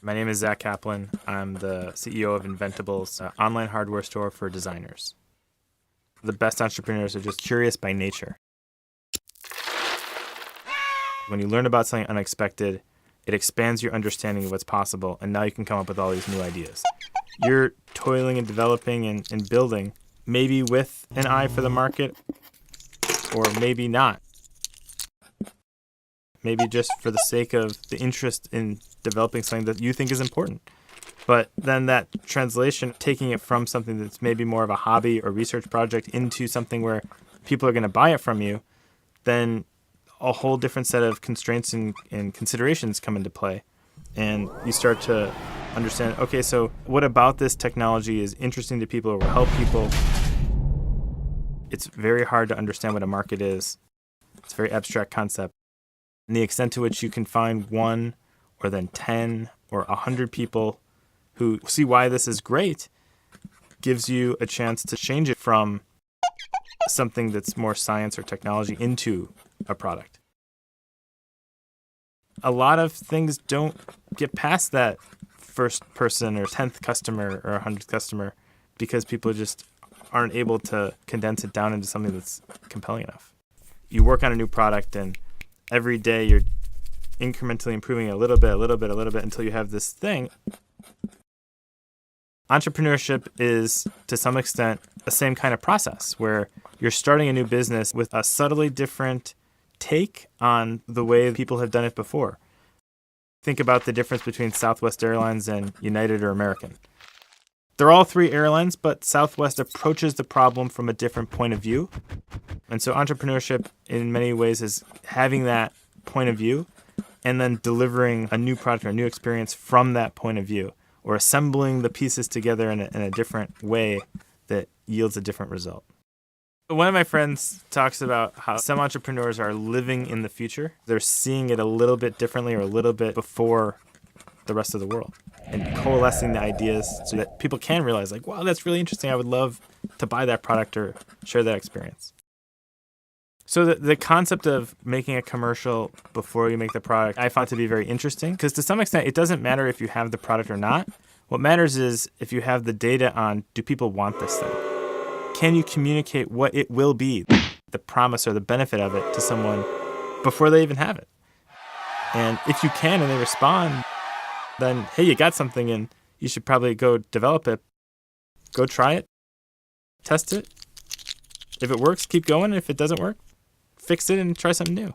My name is Zach Kaplan. I'm the CEO of Inventables, an online hardware store for designers. The best entrepreneurs are just curious by nature. When you learn about something unexpected, it expands your understanding of what's possible, and now you can come up with all these new ideas. You're toiling and developing and building, maybe with an eye for the market, or maybe not. Maybe just for the sake of the interest in developing something that you think is important. But then that translation, taking it from something that's maybe more of a hobby or research project into something where people are going to buy it from you, then a whole different set of constraints and considerations come into play. And you start to understand, okay, so what about this technology is interesting to people or will help people? It's very hard to understand what a market is. It's a very abstract concept. And the extent to which you can find one or then 10 or 100 people who see why this is great gives you a chance to change it from something that's more science or technology into a product. A lot of things don't get past that first person or 10th customer or 100th customer because people just aren't able to condense it down into something that's compelling enough. You work on a new product and every day you're incrementally improving a little bit until you have this thing. Entrepreneurship is, to some extent, the same kind of process where you're starting a new business with a subtly different take on the way people have done it before. Think about the difference between Southwest Airlines and United or American. They're all three airlines, but Southwest approaches the problem from a different point of view. And so entrepreneurship, in many ways, is having that point of view and then delivering a new product or a new experience from that point of view, or assembling the pieces together in a different way that yields a different result. One of my friends talks about how some entrepreneurs are living in the future. They're seeing it a little bit differently or a little bit before the rest of the world and coalescing the ideas so that people can realize, like, wow, that's really interesting. I would love to buy that product or share that experience. So the concept of making a commercial before you make the product, I found to be very interesting because to some extent, it doesn't matter if you have the product or not. What matters is if you have the data on, do people want this thing? Can you communicate what it will be, the promise or the benefit of it to someone before they even have it? And if you can and they respond, then, hey, you got something and you should probably go develop it. Go try it. Test it. If it works, keep going. If it doesn't work, fix it and try something new.